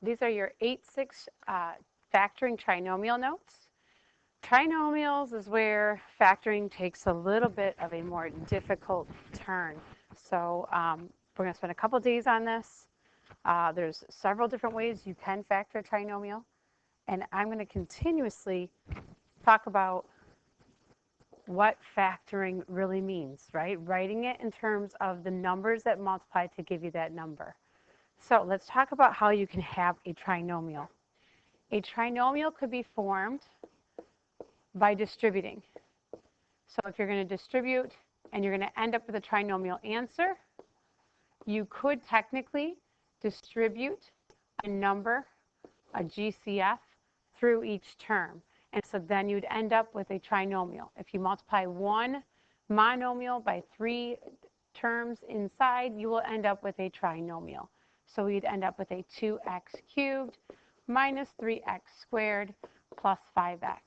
These are your 8-6 factoring trinomial notes. Trinomials is where factoring takes a little bit of a more difficult turn. So we're going to spend a couple days on this. There's several different ways you can factor a trinomial, and I'm going to continuously talk about what factoring really means, right? Writing it in terms of the numbers that multiply to give you that number. So let's talk about how you can have a trinomial. A trinomial could be formed by distributing. So if you're going to distribute and you're going to end up with a trinomial answer, you could technically distribute a number, a GCF, through each term. And so then you'd end up with a trinomial. If you multiply one monomial by 3 terms inside, you will end up with a trinomial. So we'd end up with a 2x cubed minus 3x squared plus 5x.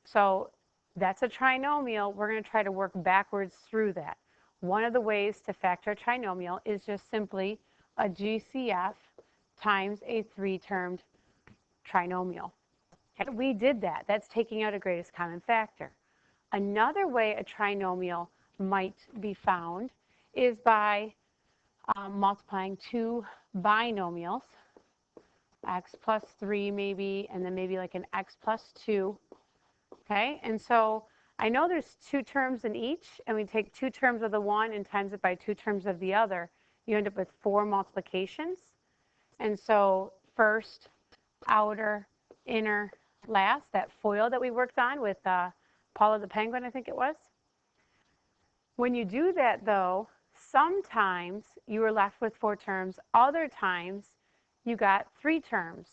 So that's a trinomial. We're going to try to work backwards through that. One of the ways to factor a trinomial is just simply a GCF times a 3-termed trinomial. And we did that. That's taking out a greatest common factor. Another way a trinomial might be found is by multiplying 2 binomials, x plus 3 maybe, and then maybe like an x plus 2. Okay, and so I know there's 2 terms in each, and we take 2 terms of the one and times it by 2 terms of the other. You end up with 4 multiplications. And so first, outer, inner, last, that FOIL that we worked on with Paula the Penguin, I think it was. When you do that, though, sometimes you were left with 4 terms. Other times, you got 3 terms.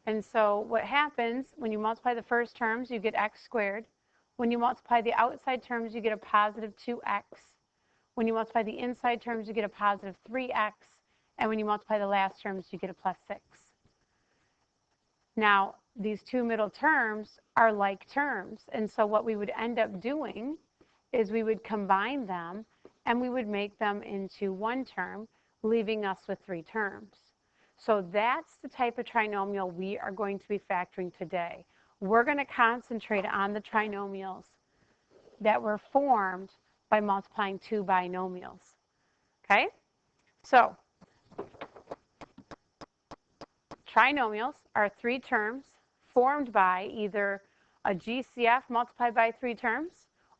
And so what happens when you multiply the first terms, you get x squared. When you multiply the outside terms, you get a positive 2x. When you multiply the inside terms, you get a positive 3x. And when you multiply the last terms, you get a plus 6. Now, these 2 middle terms are like terms. And so what we would end up doing is we would combine them, and we would make them into 1 term, leaving us with 3 terms. So that's the type of trinomial we are going to be factoring today. We're going to concentrate on the trinomials that were formed by multiplying 2 binomials. Okay? So trinomials are 3 terms formed by either a GCF multiplied by 3 terms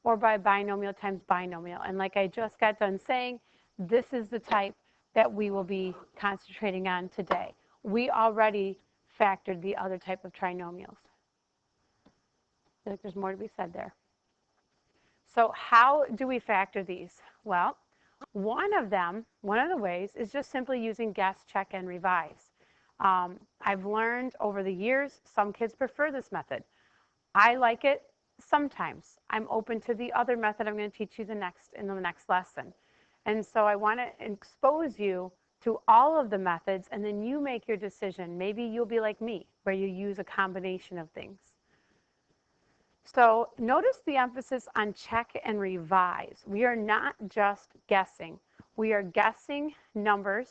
or by binomial times binomial. And like I just got done saying, this is the type that we will be concentrating on today. We already factored the other type of trinomials. I feel like there's more to be said there. So how do we factor these? Well, one of the ways is just simply using guess, check, and revise. I've learned over the years, some kids prefer this method. I like it sometimes. I'm open to the other method I'm going to teach you in the next lesson. And so I want to expose you to all of the methods, and then you make your decision. Maybe you'll be like me, where you use a combination of things. So notice the emphasis on check and revise. We are not just guessing. We are guessing numbers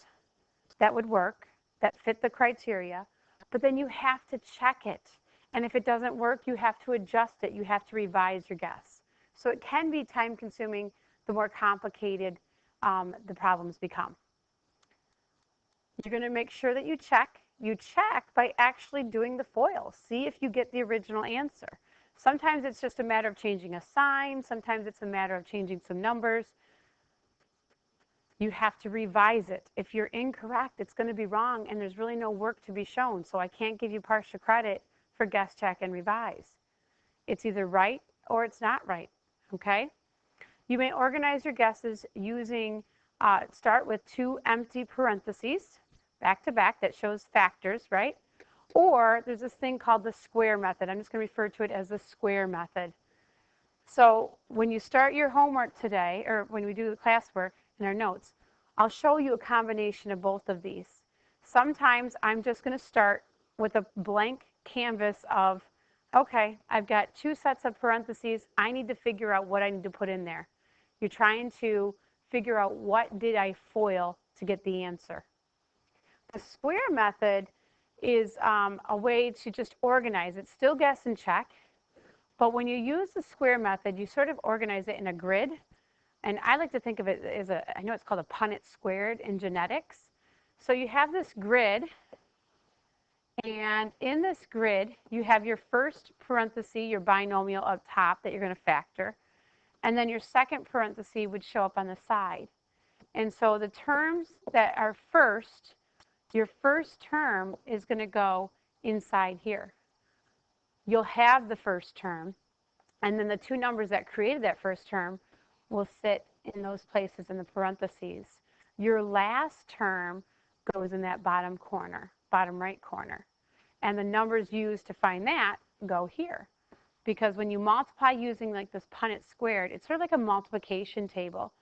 that would work, that fit the criteria, but then you have to check it. And if it doesn't work, you have to adjust it. You have to revise your guess. So it can be time-consuming the more complicated the problems become. You're going to make sure that you check. You check by actually doing the FOIL. See if you get the original answer. Sometimes it's just a matter of changing a sign. Sometimes it's a matter of changing some numbers. You have to revise it. If you're incorrect, it's going to be wrong, and there's really no work to be shown. So I can't give you partial credit for guess, check, and revise. It's either right or it's not right, okay? You may organize your guesses using, start with 2 empty parentheses, back to back, that shows factors, right? Or there's this thing called the square method. I'm just going to refer to it as the square method. So when you start your homework today, or when we do the classwork in our notes, I'll show you a combination of both of these. Sometimes I'm just going to start with a blank canvas of, okay, I've got 2 sets of parentheses. I need to figure out what I need to put in there. You're trying to figure out what did I FOIL to get the answer. The square method is a way to just organize it. Still guess and check, but when you use the square method, you sort of organize it in a grid. And I like to think of it as I know it's called a Punnett squared in genetics. So you have this grid, and in this grid, you have your first parenthesis, your binomial up top that you're going to factor. And then your second parenthesis would show up on the side. And so the terms that are first, your first term is going to go inside here. You'll have the first term, and then the two numbers that created that first term will sit in those places in the parentheses. Your last term goes in that bottom corner, bottom right corner. And the numbers used to find that go here. Because when you multiply using like this Punnett squared, it's sort of like a multiplication table.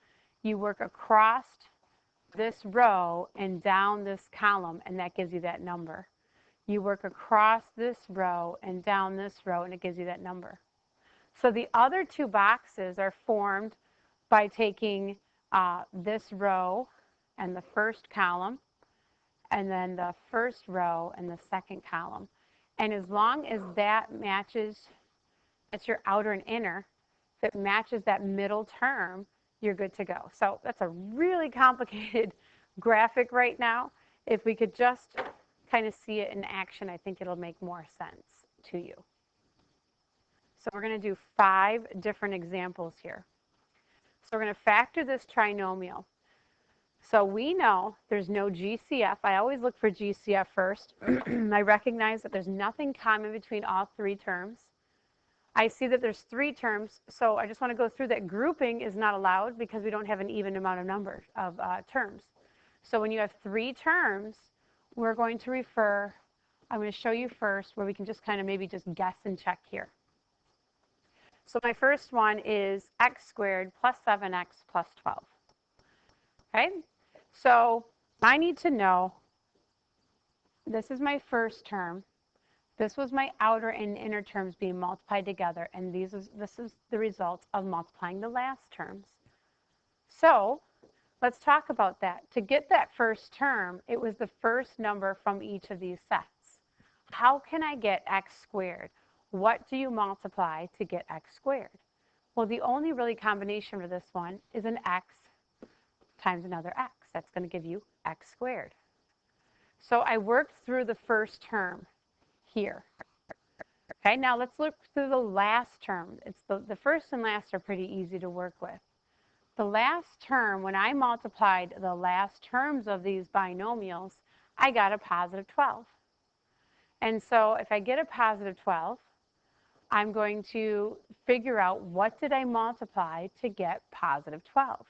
You work across this row and down this column, and that gives you that number. You work across this row and down this row, and it gives you that number. So the other two boxes are formed by taking this row and the first column, and then the first row and the second column. And as long as that matches, that's your outer and inner, if it matches that middle term, you're good to go. So that's a really complicated graphic right now. If we could just kind of see it in action, I think it'll make more sense to you. So we're going to do 5 different examples here. So we're going to factor this trinomial. So we know there's no GCF. I always look for GCF first. I recognize that there's nothing common between all 3 terms. I see that there's 3 terms, so I just want to go through that grouping is not allowed because we don't have an even amount of numbers of terms. So when you have 3 terms, we're going to refer, I'm going to show you first where we can just kind of maybe just guess and check here. So my first one is x squared plus 7x plus 12. Okay, so I need to know, this is my first term. This was my outer and inner terms being multiplied together, and this is the result of multiplying the last terms. So let's talk about that. To get that first term, it was the first number from each of these sets. How can I get x squared? What do you multiply to get x squared? Well, the only really combination for this one is an x times another x. That's going to give you x squared. So I worked through the first term here. Okay, now let's look through the last term. It's the first and last are pretty easy to work with. The last term, when I multiplied the last terms of these binomials, I got a positive 12. And so if I get a positive 12, I'm going to figure out what did I multiply to get positive 12.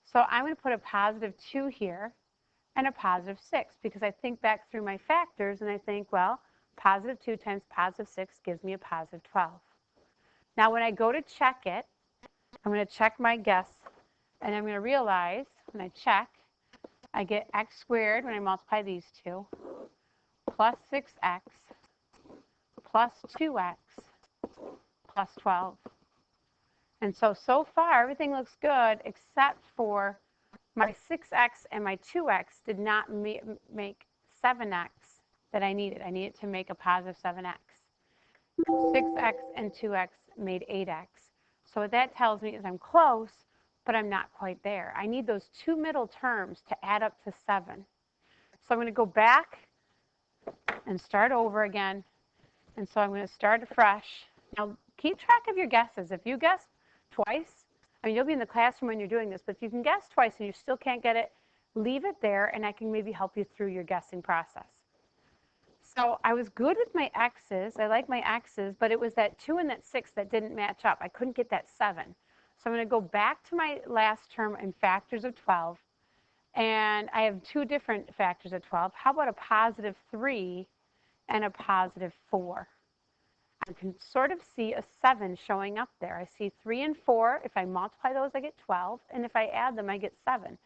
So I'm going to put a positive 2 here and a positive 6 because I think back through my factors and I think, well, positive 2 times positive 6 gives me a positive 12. Now when I go to check it, I'm going to check my guess, and I'm going to realize when I check, I get x squared when I multiply these two, plus 6x, plus 2x, plus 12. And so far, everything looks good except for my 6x and my 2x did not make 7x that I needed. I needed to make a positive 7x. 6x and 2x made 8x. So what that tells me is I'm close, but I'm not quite there. I need those 2 middle terms to add up to 7. So I'm going to go back and start over again. And so I'm going to start afresh. Now, keep track of your guesses. If you guess twice, I mean, you'll be in the classroom when you're doing this, but if you can guess twice and you still can't get it, leave it there, and I can maybe help you through your guessing process. So I was good with my x's. I like my x's, but it was that 2 and that 6 that didn't match up. I couldn't get that 7. So I'm going to go back to my last term in factors of 12. And I have 2 different factors of 12. How about a positive 3 and a positive 4? I can sort of see a 7 showing up there. I see 3 and 4. If I multiply those, I get 12. And if I add them, I get 7.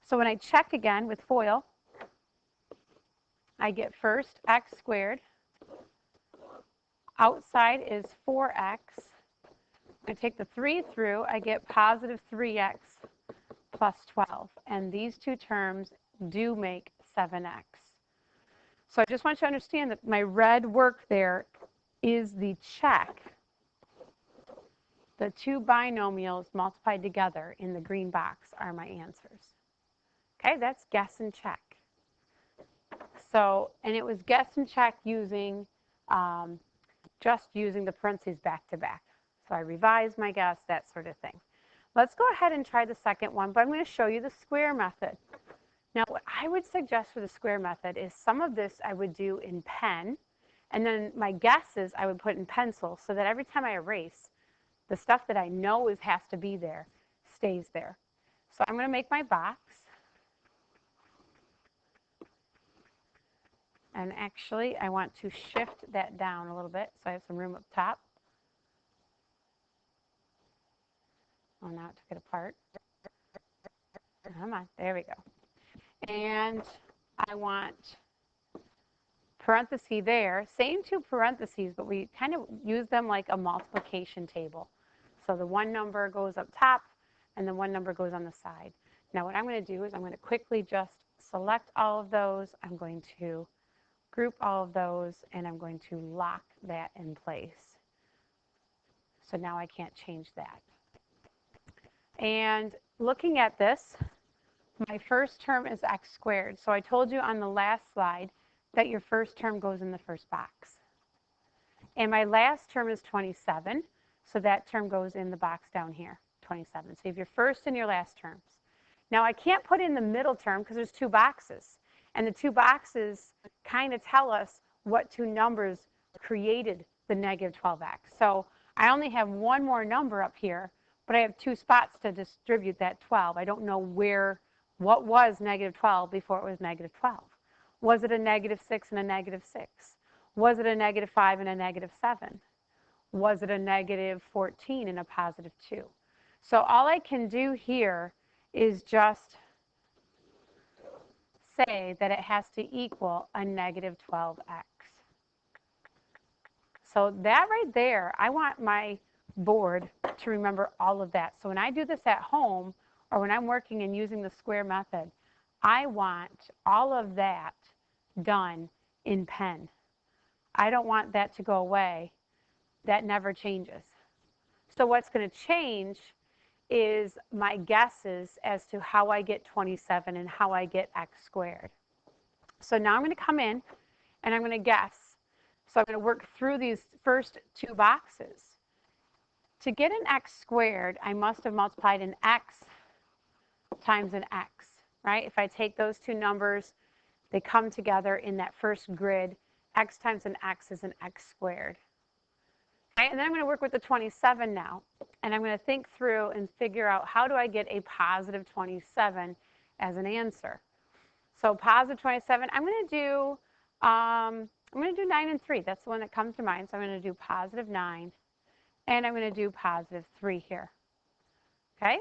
So when I check again with FOIL, I get first x squared. Outside is 4x. I take the 3 through, I get positive 3x plus 12. And these 2 terms do make 7x. So I just want you to understand that my red work there is the check. The two binomials multiplied together in the green box are my answers. Okay, that's guess and check. So, and it was guess and check using, just using the parentheses back to back. So I revised my guess, that sort of thing. Let's go ahead and try the second one, but I'm going to show you the square method. Now, what I would suggest for the square method is some of this I would do in pen, and then my guesses I would put in pencil so that every time I erase, the stuff that I know has to be there stays there. So I'm going to make my box. And actually, I want to shift that down a little bit so I have some room up top. Oh, now it took it apart. Come on, there we go. And I want parenthesis there, same two parentheses, but we kind of use them like a multiplication table. So the one number goes up top and the one number goes on the side. Now what I'm going to do is I'm going to quickly just select all of those. I'm going to group all of those and I'm going to lock that in place. So now I can't change that. And looking at this, my first term is x squared. So I told you on the last slide that your first term goes in the first box. And my last term is 27, so that term goes in the box down here, 27. So you have your first and your last terms. Now I can't put in the middle term because there's two boxes. And the two boxes kind of tell us what two numbers created the negative 12x. So I only have one more number up here, but I have two spots to distribute that 12. I don't know what was negative 12 before it was negative 12. Was it a negative 6 and a negative 6? Was it a negative 5 and a negative 7? Was it a negative 14 and a positive 2? So all I can do here is just say that it has to equal a negative 12x. So that right there, I want my board to remember all of that. So when I do this at home or when I'm working and using the square method, I want all of that done in pen. I don't want that to go away. That never changes. So what's going to change is my guesses as to how I get 27 and how I get x squared. So now I'm going to come in and I'm going to guess. So I'm going to work through these first two boxes. To get an x squared, I must have multiplied an x times an x, right? If I take those two numbers, they come together in that first grid. X times an x is an x squared. Okay, and then I'm going to work with the 27 now. And I'm going to think through and figure out how do I get a positive 27 as an answer. So positive 27, I'm going to do 9 and 3. That's the one that comes to mind. So I'm going to do positive 9. And I'm going to do positive 3 here. Okay?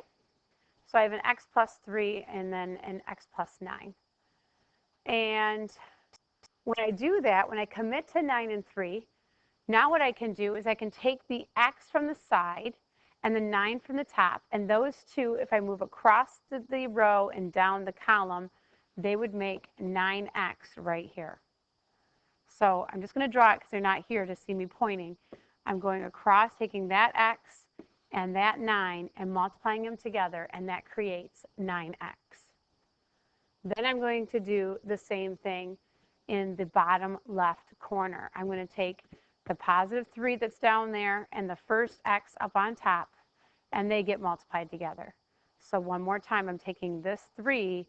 So I have an x plus 3 and then an x plus 9. And when I do that, when I commit to 9 and 3, now what I can do is I can take the x from the side and the 9 from the top. And those two, if I move across the row and down the column, they would make 9x right here. So I'm just going to draw it because they're not here to see me pointing. I'm going across, taking that x and that 9 and multiplying them together, and that creates 9x. Then I'm going to do the same thing in the bottom left corner. I'm going to take the positive 3 that's down there and the first x up on top, and they get multiplied together. So one more time, I'm taking this 3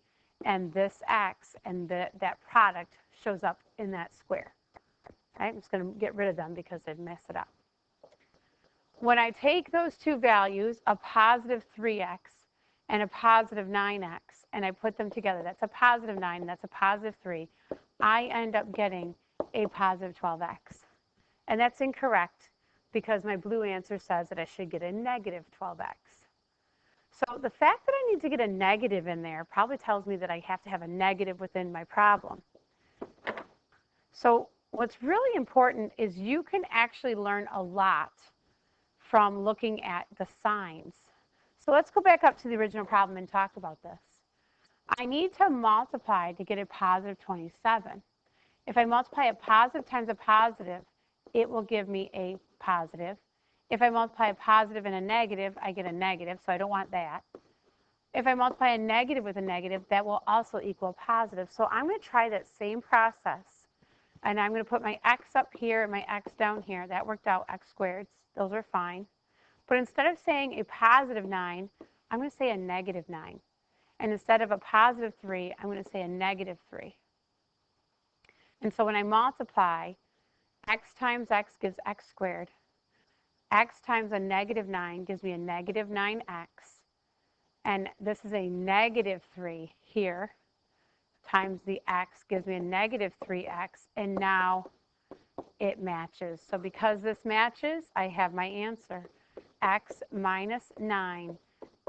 and this x, and that product shows up in that square. Okay, I'm just going to get rid of them because they'd mess it up. When I take those two values, a positive 3x and a positive 9x, and I put them together, that's a positive 9 and that's a positive 3, I end up getting a positive 12x. And that's incorrect because my blue answer says that I should get a negative 12x. So the fact that I need to get a negative in there probably tells me that I have to have a negative within my problem. So what's really important is you can actually learn a lot from looking at the signs. So let's go back up to the original problem and talk about this. I need to multiply to get a positive 27. If I multiply a positive times a positive, it will give me a positive. If I multiply a positive and a negative, I get a negative, so I don't want that. If I multiply a negative with a negative, that will also equal positive. So I'm going to try that same process. And I'm going to put my x up here and my x down here. That worked out, x squared. Those are fine. But instead of saying a positive 9, I'm going to say a negative 9. And instead of a positive 3, I'm going to say a negative 3. And so when I multiply, x times x gives x squared. X times a negative 9 gives me a negative 9x. And this is a negative 3 here times the x gives me a negative 3x. And now it matches. So because this matches, I have my answer, x minus 9,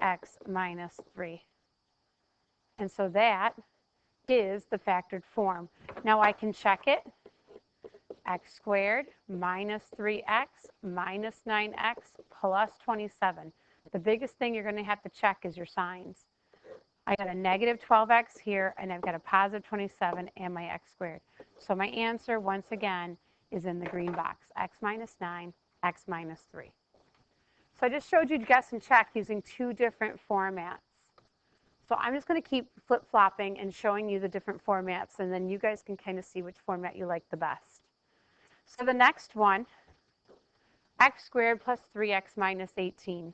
x minus 3. And so that is the factored form. Now I can check it. X squared minus 3x minus 9x plus 27. The biggest thing you're going to have to check is your signs. I got a negative 12x here, and I've got a positive 27 and my x squared. So my answer, once again, is in the green box, x minus 9, x minus 3. So I just showed you to guess and check using two different formats. So I'm just going to keep flip-flopping and showing you the different formats, and then you guys can kind of see which format you like the best. So the next one, x squared plus 3x minus 18. I'm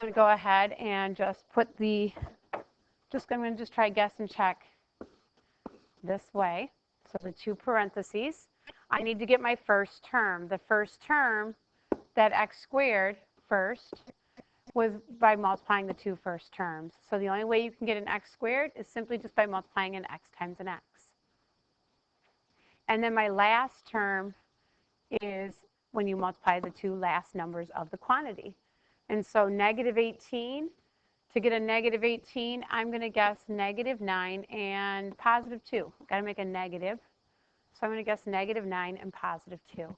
going to go ahead and just put I'm going to just try guess and check this way. So the two parentheses. I need to get my first term. The first term, that x squared first, was by multiplying the two first terms. So the only way you can get an x squared is simply just by multiplying an x times an x. And then my last term is when you multiply the two last numbers of the quantity. And so negative 18, to get a negative 18, I'm going to guess negative 9 and positive 2. Got to make a negative. So I'm going to guess negative 9 and positive 2.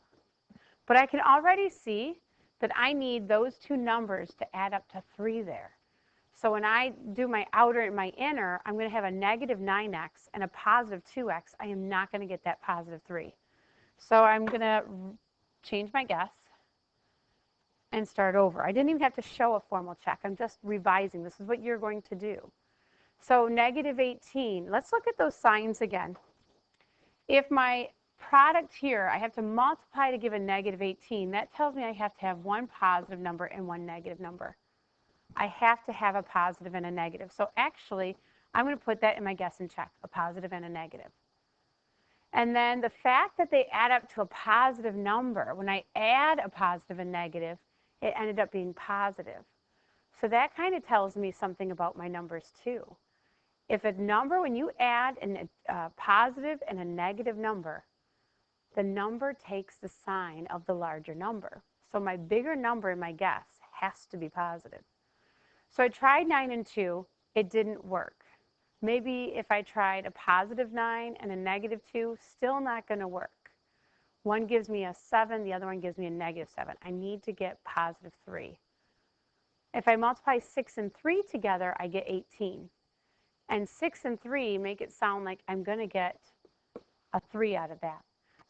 But I can already see that I need those two numbers to add up to 3 there. So when I do my outer and my inner, I'm going to have a negative 9x and a positive 2x. I am not going to get that positive 3. So I'm going to change my guess and start over. I didn't even have to show a formal check. I'm just revising. This is what you're going to do. So negative 18. Let's look at those signs again. If my product here, I have to multiply to give a negative 18, that tells me I have to have one positive number and one negative number. I have to have a positive and a negative. So actually, I'm going to put that in my guess and check, a positive and a negative. And then the fact that they add up to a positive number, when I add a positive and negative, it ended up being positive. So that kind of tells me something about my numbers too. If a number, when you add a positive and a negative number, the number takes the sign of the larger number. So my bigger number in my guess has to be positive. So I tried 9 and 2. It didn't work. Maybe if I tried a positive 9 and a negative 2, still not going to work. One gives me a 7, the other one gives me a negative 7. I need to get positive 3. If I multiply 6 and 3 together, I get 18. And 6 and 3 make it sound like I'm going to get a 3 out of that.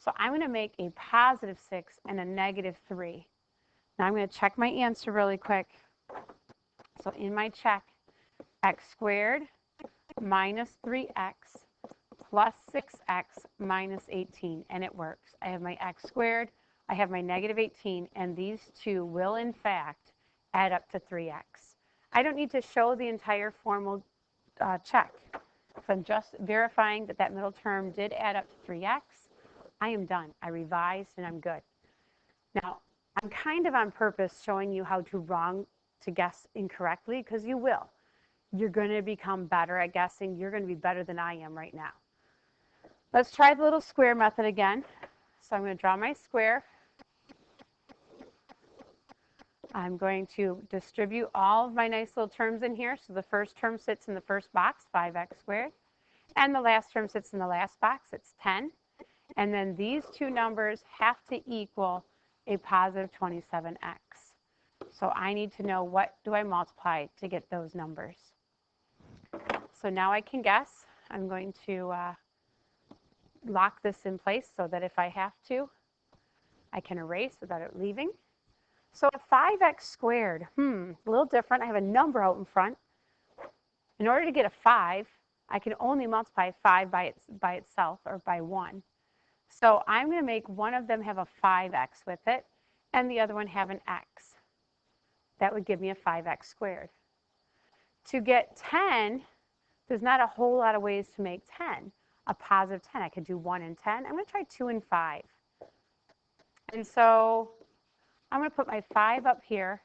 So I'm going to make a positive 6 and a negative 3. Now I'm going to check my answer really quick. So in my check, x squared minus 3x plus 6x minus 18, and it works. I have my x squared, I have my negative 18, and these two will, in fact, add up to 3x. I don't need to show the entire formal check. If I'm just verifying that that middle term did add up to 3x, I am done. I revised, and I'm good. Now, I'm kind of on purpose showing you how to guess incorrectly, because you will. You're going to become better at guessing. You're going to be better than I am right now. Let's try the little square method again. So I'm going to draw my square. I'm going to distribute all of my nice little terms in here. So the first term sits in the first box, 5x squared. And the last term sits in the last box, it's 10. And then these two numbers have to equal a positive 27x. So I need to know what do I multiply to get those numbers. So now I can guess. I'm going to lock this in place so that if I have to, I can erase without it leaving. So a 5x squared, a little different. I have a number out in front. In order to get a 5, I can only multiply 5 by itself or by 1. So I'm going to make one of them have a 5x with it and the other one have an x. That would give me a 5x squared. To get 10, there's not a whole lot of ways to make 10. A positive 10, I could do 1 and 10. I'm going to try 2 and 5. And so I'm going to put my 5 up here,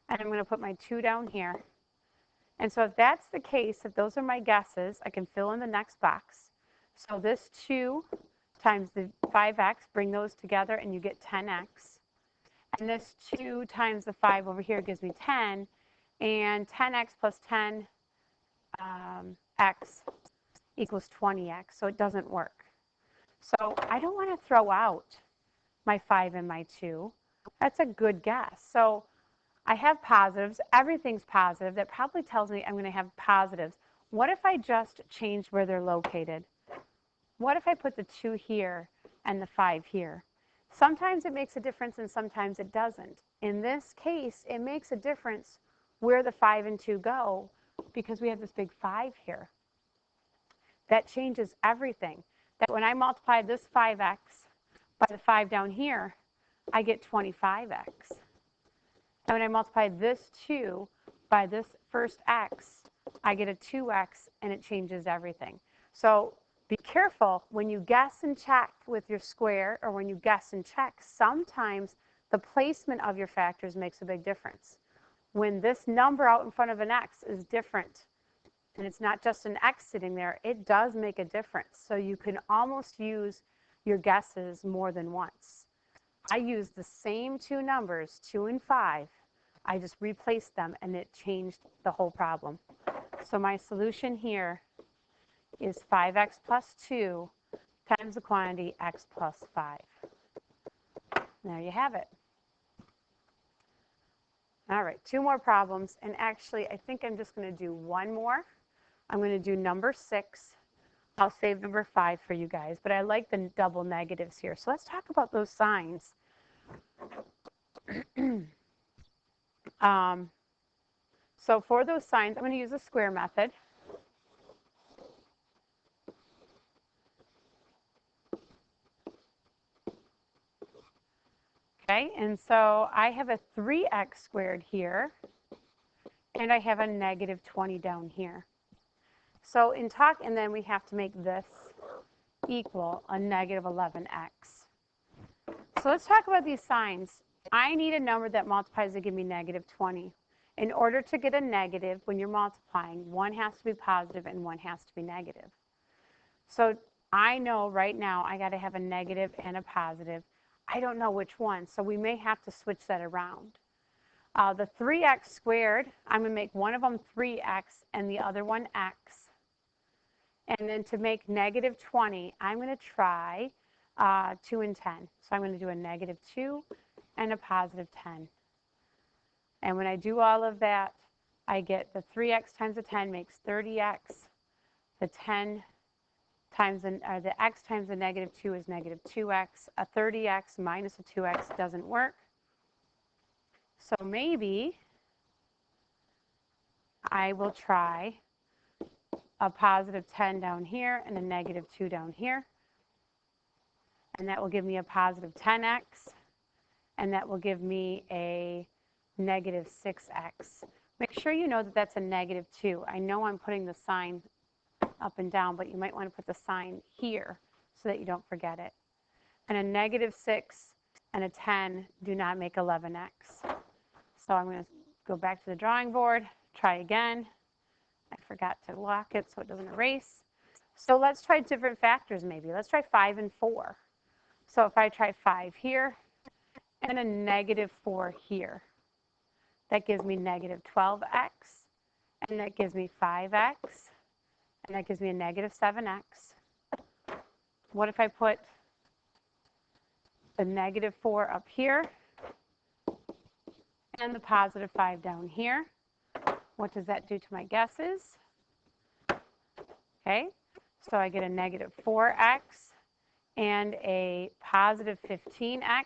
and I'm going to put my 2 down here. And so if that's the case, if those are my guesses, I can fill in the next box. So this 2 times the 5x, bring those together, and you get 10x. And this 2 times the 5 over here gives me 10. And 10x plus 10x equals 20x, so it doesn't work. So I don't want to throw out my 5 and my 2. That's a good guess. So I have positives. Everything's positive. That probably tells me I'm going to have positives. What if I just change where they're located? What if I put the 2 here and the 5 here? Sometimes it makes a difference and sometimes it doesn't. In this case, it makes a difference where the 5 and 2 go because we have this big 5 here. That changes everything. That when I multiply this 5x by the 5 down here, I get 25x. And when I multiply this 2 by this first x, I get a 2x, and it changes everything. So be careful when you guess and check with your square, or when you guess and check, sometimes the placement of your factors makes a big difference. When this number out in front of an x is different, and it's not just an x sitting there, it does make a difference. So you can almost use your guesses more than once. I used the same 2 numbers, 2 and 5. I just replaced them, and it changed the whole problem. So my solution here is 5x plus 2 times the quantity x plus 5. There you have it. All right, 2 more problems. And actually, I think I'm just going to do one more. I'm going to do number 6. I'll save number 5 for you guys, but I like the double negatives here. So let's talk about those signs. So for those signs, I'm going to use the square method. Okay, and so I have a 3x squared here, and I have a negative 20 down here. So and then we have to make this equal a negative 11x. So let's talk about these signs. I need a number that multiplies to give me negative 20. In order to get a negative, when you're multiplying, one has to be positive and one has to be negative. So I know right now I got to have a negative and a positive. I don't know which one, so we may have to switch that around. The 3x squared, I'm going to make one of them 3x and the other one x. And then to make negative 20, I'm going to try 2 and 10. So I'm going to do a negative 2 and a positive 10. And when I do all of that, I get the 3x times the 10 makes 30x. The 10 times the x times the negative 2 is negative 2x. A 30x minus a 2x doesn't work. So maybe I will try a positive 10 down here and a negative 2 down here. And that will give me a positive 10x. And that will give me a negative 6x. Make sure you know that that's a negative 2. I know I'm putting the sign up and down, but you might want to put the sign here so that you don't forget it. And a negative 6 and a 10 do not make 11x. So I'm going to go back to the drawing board, try again. I forgot to lock it so it doesn't erase. So let's try different factors maybe. Let's try 5 and 4. So if I try 5 here and a negative 4 here, that gives me negative 12x, and that gives me 5x, and that gives me a negative 7x. What if I put the negative 4 up here and the positive 5 down here? What does that do to my guesses? Okay, so I get a negative 4x and a positive 15x.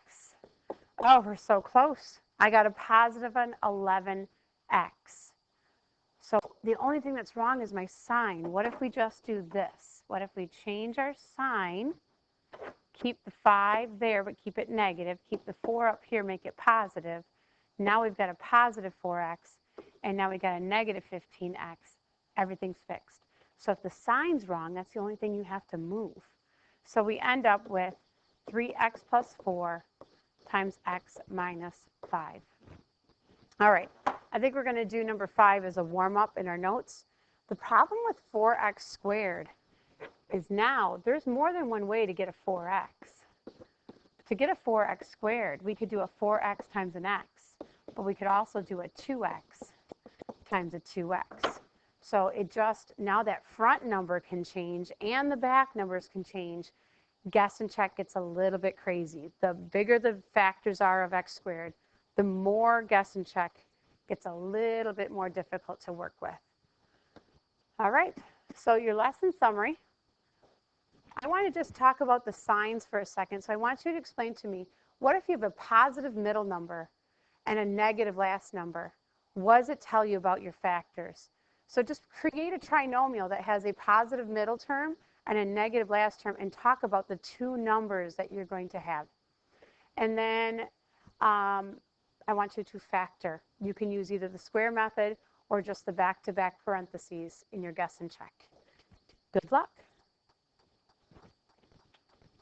Oh, we're so close. I got a positive 11x. So the only thing that's wrong is my sign. What if we just do this? What if we change our sign, keep the 5 there, but keep it negative, keep the 4 up here, make it positive. Now we've got a positive 4x, and now we've got a negative 15x. Everything's fixed. So if the sign's wrong, that's the only thing you have to move. So we end up with 3x plus 4 times x minus 5. All right, I think we're going to do number 5 as a warm-up in our notes. The problem with 4x squared is now there's more than one way to get a 4x. To get a 4x squared, we could do a 4x times an x, but we could also do a 2x times a 2x. So it just, now that front number can change and the back numbers can change, guess and check gets a little bit crazy. The bigger the factors are of x squared, the more guess and check gets a little bit more difficult to work with. All right, so your lesson summary. I want to just talk about the signs for a second. So I want you to explain to me, what if you have a positive middle number and a negative last number? What does it tell you about your factors? So just create a trinomial that has a positive middle term and a negative last term and talk about the two numbers that you're going to have. And then I want you to factor. You can use either the square method or just the back-to-back parentheses in your guess and check. Good luck.